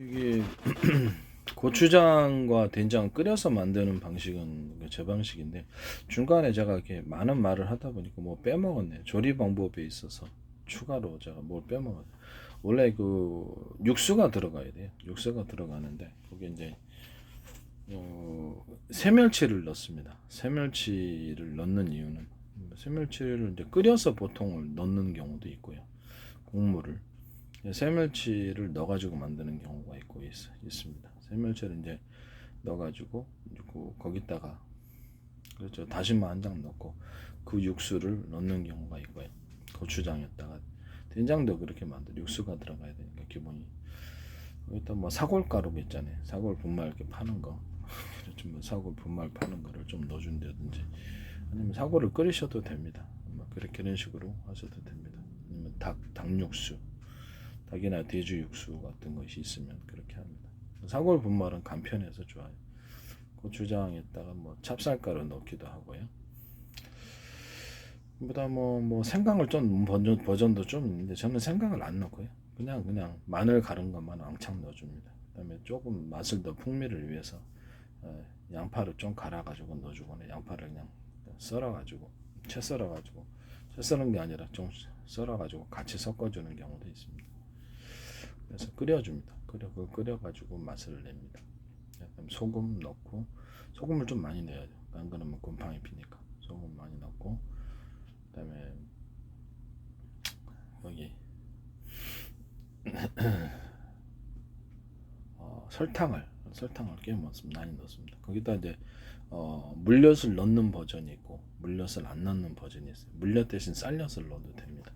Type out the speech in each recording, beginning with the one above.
이게 고추장과 된장 끓여서 만드는 방식은 제 방식인데, 중간에 제가 이렇게 많은 말을 하다 보니까 뭐 빼먹었네. 조리 방법에 있어서 추가로 제가 뭘 빼먹었네. 원래 그 육수가 들어가야 돼요. 육수가 들어가는데 거기 이제 새멸치를 넣습니다. 새멸치를 넣는 이유는, 새멸치를 이제 끓여서 보통 넣는 경우도 있고요. 국물을 새멸치를 넣어가지고 만드는 경우가 있습니다. 새멸치를 이제 넣어가지고 거기다가, 그렇죠, 다시마 한 장 넣고 그 육수를 넣는 경우가 있고요. 고추장에다가 된장도 그렇게 만들, 육수가 들어가야 되니까 기본이. 일단 뭐 사골가루 있잖아요. 사골 분말 이렇게 파는 거, 그렇죠. 뭐 사골 분말 파는 거를 좀 넣어준다든지, 아니면 사골을 끓이셔도 됩니다. 뭐 그렇게 이런 식으로 하셔도 됩니다. 아니면 닭 육수, 닭이나 돼지 육수 같은 것이 있으면 그렇게 합니다. 사골 분말은 간편해서 좋아요. 고추장에다가 뭐 찹쌀가루 넣기도 하고요. 보다 뭐 생강을 좀 버전도 좀 있는데, 저는 생강을 안 넣고요. 그냥 마늘 가른 것만 왕창 넣어줍니다. 그다음에 조금 맛을 더 풍미를 위해서 양파를 좀 갈아가지고 넣어주거나, 양파를 그냥 썰어가지고, 채 썰은 게 아니라 좀 썰어가지고 같이 섞어주는 경우도 있습니다. 그래서 끓여줍니다. 끓여가지고 맛을 냅니다. 소금 넣고, 소금을 좀 많이 넣어야죠. 안 그러면 곰팡이 피니까 소금 많이 넣고, 그다음에 여기 설탕을 꽤 많이 넣습니다. 거기다 이제 물엿을 넣는 버전이 있고 물엿을 안 넣는 버전이 있어요. 물엿 대신 쌀엿을 넣어도 됩니다.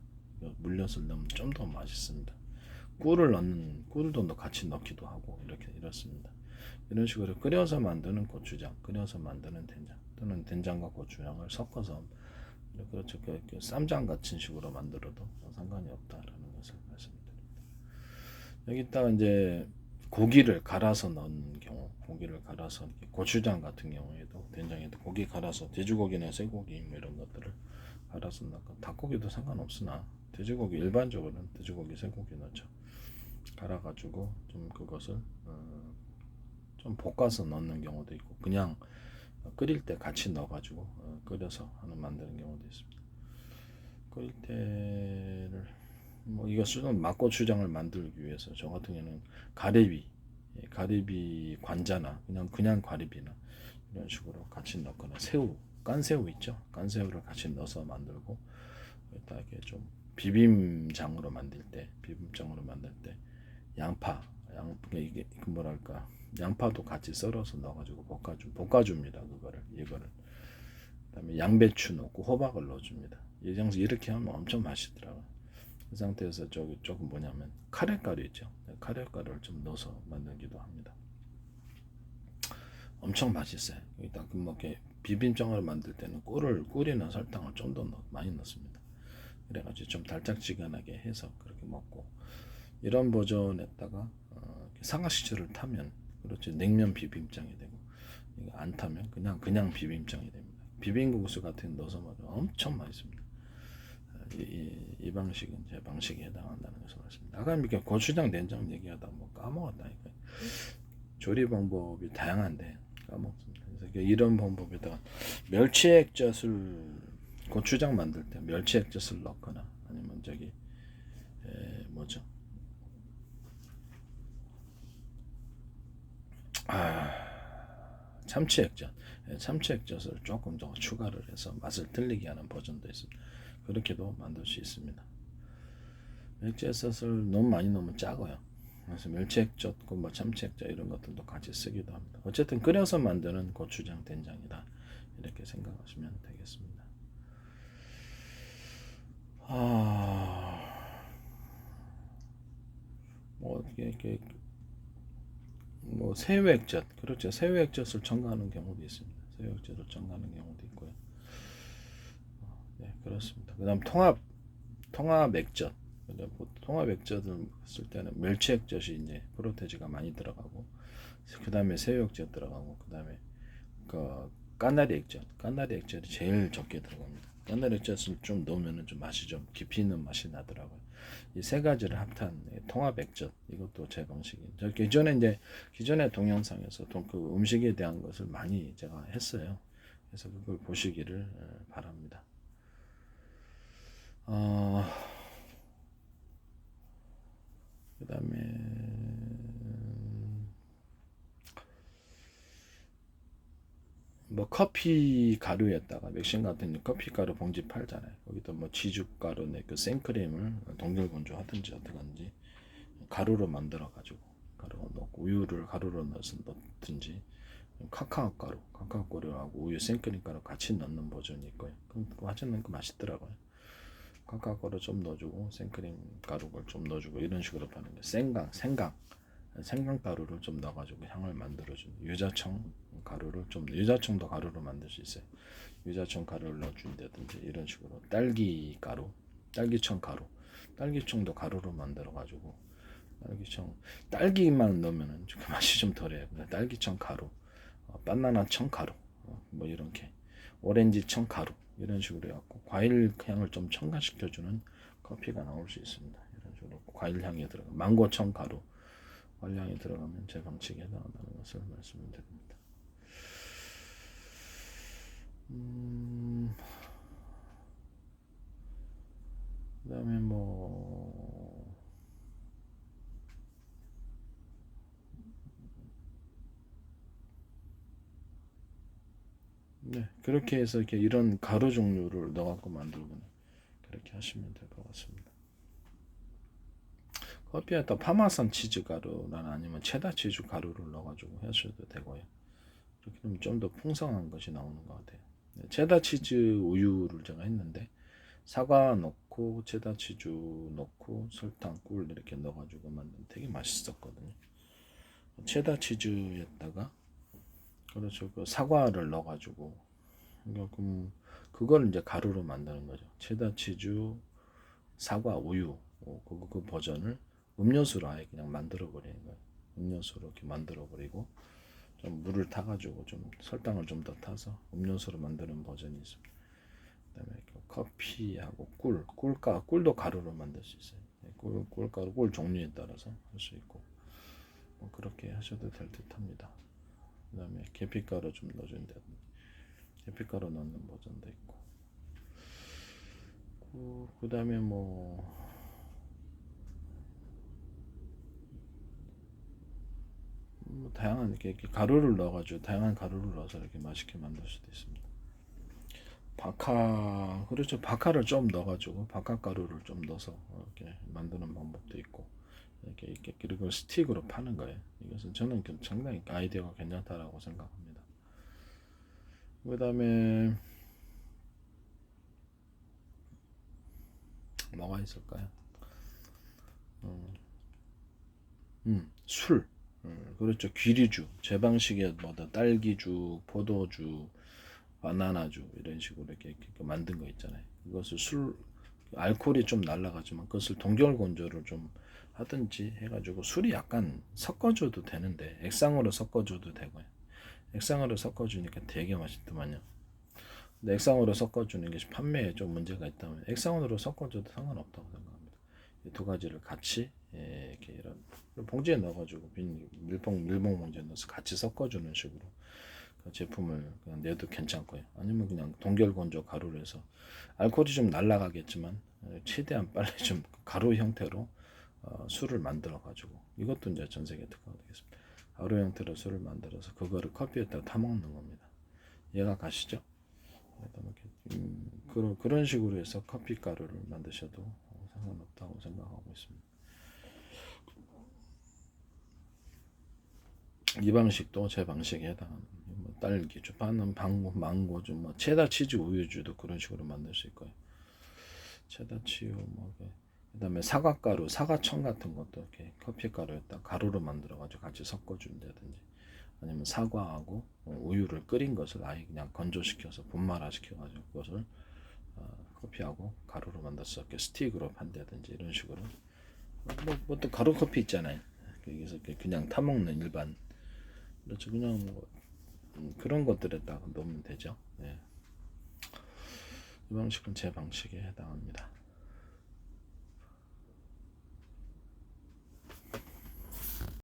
물엿을 넣으면 좀 더 맛있습니다. 꿀도 같이 넣기도 하고 이렇습니다. 이런 식으로 끓여서 만드는 고추장, 끓여서 만드는 된장, 또는 된장과 고추장을 섞어서, 그렇죠, 쌈장 같은 식으로 만들어도 상관이 없다라는 것을 말씀드립니다. 여기다가 이제 고기를 갈아서 넣는 경우, 고추장 같은 경우에도, 된장에도 고기 갈아서, 돼지고기나 쇠고기 뭐 이런 것들을 갈아서 넣고, 닭고기도 상관없으나 돼지고기, 일반적으로는 돼지고기, 쇠고기 넣죠. 갈아가지고 좀 그것을 좀 볶아서 넣는 경우도 있고, 그냥 끓일 때 같이 넣어가지고 끓여서 만드는 경우도 있습니다. 끓일 때를 뭐 이것은 맛고추장을 만들기 위해서, 저 같은 경우는 가리비 관자나 그냥 가리비나 이런 식으로 같이 넣거나, 깐새우 있죠? 깐새우를 같이 넣어서 만들고, 이렇게 좀 비빔장으로 만들 때 이게 뭐랄까, 양파도 같이 썰어서 넣어가지고 볶아줍니다. 이거를. 그다음에 양배추 넣고 호박을 넣어줍니다. 이렇게 하면 엄청 맛있더라고요. 그 상태에서 조금 뭐냐면 카레가루 있죠. 카레가루를 좀 넣어서 만들기도 합니다. 엄청 맛있어요. 일단 이렇게 비빔장을 만들 때는 꿀이나 설탕을 좀 더 많이 넣습니다. 그래가지고 좀 달짝지근하게 해서 그렇게 먹고, 이런 버전에다가 상하시초를 타면, 그렇죠, 냉면 비빔장이 되고, 이거 안 타면 그냥 비빔장이 됩니다. 비빔국수 같은 거 넣어서 먹으면 엄청 맛있습니다. 이 방식은 제 방식에 해당한다는 것을 말씀드립니다. 아까 이렇게 고추장, 된장 얘기하다 뭐 까먹었다니까요. 조리 방법이 다양한데 까먹습니다. 그래서 이런 방법에다가 고추장 만들 때 멸치액젓을 넣거나, 아니면 뭐죠? 참치액젓을 조금 더 추가를 해서 맛을 틀리게 하는 버전도 있습니다. 그렇게도 만들 수 있습니다. 멸치액젓을 너무 많이 넣으면 짜고요. 그래서 멸치액젓, 뭐 참치액젓 이런 것들도 같이 쓰기도 합니다. 어쨌든 끓여서 만드는 고추장, 된장이다, 이렇게 생각하시면 되겠습니다. 뭐 이렇게 뭐 새우액젓, 그렇죠, 새우액젓을 첨가하는 경우도 있습니다. 새우액젓을 첨가하는 경우도 있고요. 네, 그렇습니다. 그다음 통합액젓. 통합액젓을 쓸 때는 멸치액젓이 이제 프로테이지가 많이 들어가고, 그 다음에 새우액젓 들어가고, 그 다음에 까나리 액젓이 제일 적게 들어갑니다. 까나리 액젓을 좀 넣으면 좀 맛이 좀 깊이 있는 맛이 나더라고요. 이 세 가지를 합한 통합 액젓, 이것도 제 방식이에요. 저 기존의 동영상에서 그 음식에 대한 것을 많이 제가 했어요. 그래서 그걸 보시기를 바랍니다. 그 다음에 뭐 커피 가루에다가 맥심 같은 커피 가루 봉지 팔잖아요. 거기다 뭐 지죽 가루 그 생크림을 동결 건조하든지 어떻게 하든지 가루로 만들어 가지고 가루 넣고 우유를 가루로 넣어서 넣든지 카카오 가루하고 우유 생크림 가루 같이 넣는 버전이 있고요. 그럼 같이 넣는 거 맛있더라고요. 카카오 가루 좀 넣어주고 생크림 가루를 좀 넣어주고 이런 식으로 파는 게 생강 가루를 좀 넣어가지고 향을 만들어주는 유자청 가루를 좀 유자청도 가루로 만들 수 있어요. 유자청 가루를 넣어준다든지 이런 식으로 딸기 가루, 딸기청 가루, 딸기청도 가루로 만들어가지고 딸기만 넣으면은 그 맛이 좀 덜해요. 딸기청 가루, 바나나청 가루, 뭐 이렇게 오렌지청 가루 이런 식으로 해갖고 과일 향을 좀 첨가시켜주는 커피가 나올 수 있습니다. 이런 식으로 과일 향이 들어가 망고청 가루 관량이 들어가면 제 방식에 해당한다는 것을 말씀드립니다. 그 다음에 네, 그렇게 해서 이런 가루 종류를 넣어갖고 만들고 그렇게 하시면 될 것 같습니다. 커피에다 파마산 치즈 가루나 아니면 체다 치즈 가루를 넣어가지고 하셔도 되고요. 이렇게 하면 좀 더 풍성한 것이 나오는 것 같아요. 체다 치즈 우유를 제가 했는데 사과 넣고 체다 치즈 넣고 설탕, 꿀 이렇게 넣어가지고 만든 되게 맛있었거든요. 체다 치즈에다가 그렇죠. 그 사과를 넣어가지고 그걸 이제 가루로 만드는 거죠. 체다 치즈, 사과, 우유 그 버전을 음료수로 아예 그냥 만들어 버리는 거예요. 음료수로 이렇게 만들어 버리고 좀 물을 타가지고 좀 설탕을 좀 더 타서 음료수로 만드는 버전이 있습니다. 그다음에 커피하고 꿀도 가루로 만들 수 있어요. 꿀가루, 꿀 종류에 따라서 할 수 있고 뭐 그렇게 하셔도 될 듯합니다. 그다음에 계피가루 좀 넣어준다든지 계피가루 넣는 버전도 있고 그다음에 다양한 이렇게 가루를 넣어가지고 다양한 가루를 넣어서 이렇게 맛있게 만들 수도 있습니다. 그렇죠. 바카를 좀 넣어가지고 바카 가루를 좀 넣어서 이렇게 만드는 방법도 있고 이렇게 그리고 스틱으로 파는 거예요. 이것은 저는 상당히 아이디어가 괜찮다라고 생각합니다. 그다음에 뭐가 있을까요? 술. 그렇죠. 귀리주. 제 방식에 딸기주, 포도주, 바나나주 이런 식으로 이렇게 만든 거 있잖아요. 그것을 알코올이 좀 날라가지만 그것을 동결 건조를 좀 하든지 해가지고 술이 약간 섞어줘도 되는데 액상으로 섞어줘도 되고요. 액상으로 섞어주니까 되게 맛있더만요. 근데 액상으로 섞어주는 게 판매에 좀 문제가 있다면 액상으로 섞어줘도 상관없다고 생각합니다. 이 두 가지를 같이 이렇게 이런 봉지에 넣어가지고 밀봉 봉지에 넣어서 같이 섞어주는 식으로 그 제품을 그냥 내도 괜찮고요. 아니면 그냥 동결 건조 가루로 해서 알코올이 좀 날라가겠지만 최대한 빨리 좀 가루 형태로 술을 만들어 가지고 이것도 이제 전 세계 특허가 되겠습니다. 가루 형태로 술을 만들어서 그거를 커피에다가 타 먹는 겁니다. 이해가 가시죠? 그런 식으로 해서 커피 가루를 만드셔도 상관없다고 생각하고 있습니다. 이 방식도 제 방식에 해당하는 딸기주, 망고주, 체다 치즈 우유주도 그런 식으로 만들 수 있고요. 체다 치유 그다음에 사과가루, 사과청 같은 것도 이렇게 커피 가루에다 가루로 만들어 가지고 같이 섞어 준다든지 아니면 사과하고 우유를 끓인 것을 아예 그냥 건조시켜서 분말화 시켜 가지고 그것을 커피하고 가루로 만들어서 이렇게 스틱으로 판다든지 이런 식으로 또 가루 커피 있잖아요. 여기서 그냥 타 먹는 일반 그렇죠. 그냥 그런 것들에다가 넣으면 되죠. 네. 이 방식은 제 방식에 해당합니다.